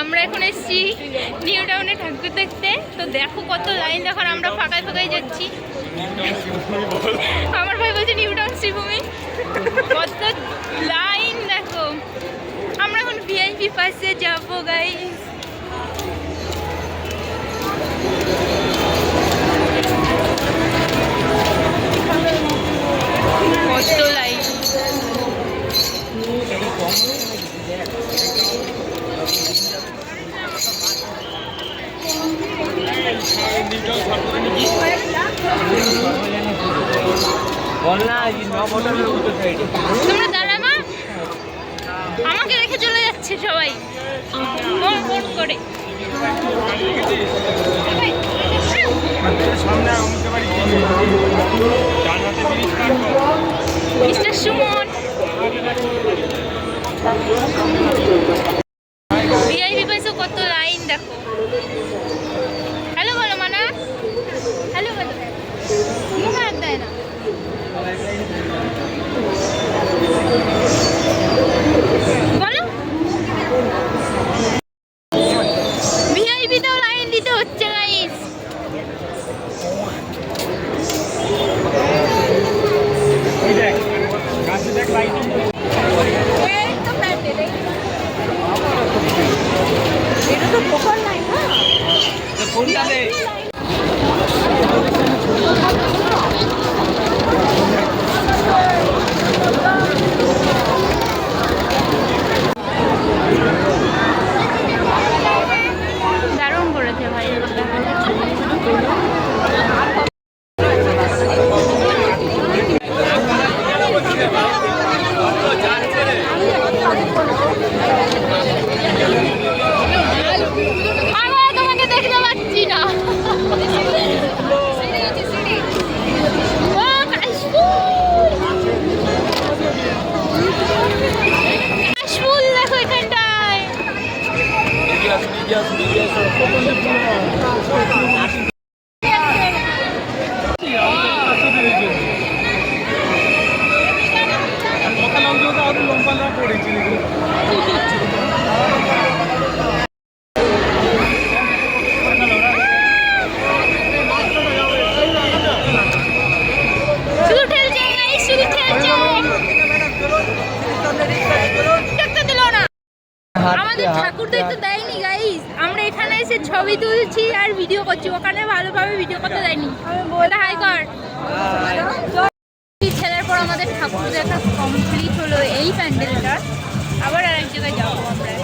আমরা এখন এসেছি নিউ টাউনে ঠাকুর দেখতে। তো দেখো কত লাইন, দেখো আমরা ফাঁকায় ফাঁকায় যাচ্ছি। আমার ভাই বলছে নিউ টাউন শ্রীভূমি, কত লাইন দেখো। আমরা এখন ভিআইপি পাসে যাবো গাইস। কত লাইন, তোমরা দাঁড়া মা, আমাকে রেখে চলে যাচ্ছে সবাই ফোন করে। মিস্টার সুমন ভিআইপি পাইছো, কত লাইন দেখো। হ্যালো বলো মানা, হ্যালো বলো, মুখে হাত দেয় না। বলো ভিআইপিতেও লাইন দিতে হচ্ছে গাইস। এটা তো প্রপার লাইন না, কোনটা রে? দারুণ করেছে ভাই। তোমাকে দেখতে পাচ্ছি না। কাশফুল দেখো এখানটায়। আমাদের ঠাকুর দেখতে দেয়নি গাইস, আমরা এখানে এসে ছবি তুলছি আর ভিডিও করছি, ওখানে ভালোভাবে ভিডিও করতে দেয়নি। বলে হাই কর। ছেলের পর আমাদের ঠাকুর দেখা কমপ্লিট হলো এই প্যান্ডেলটা। আবার আরেক জায়গায় যাবো আমরা।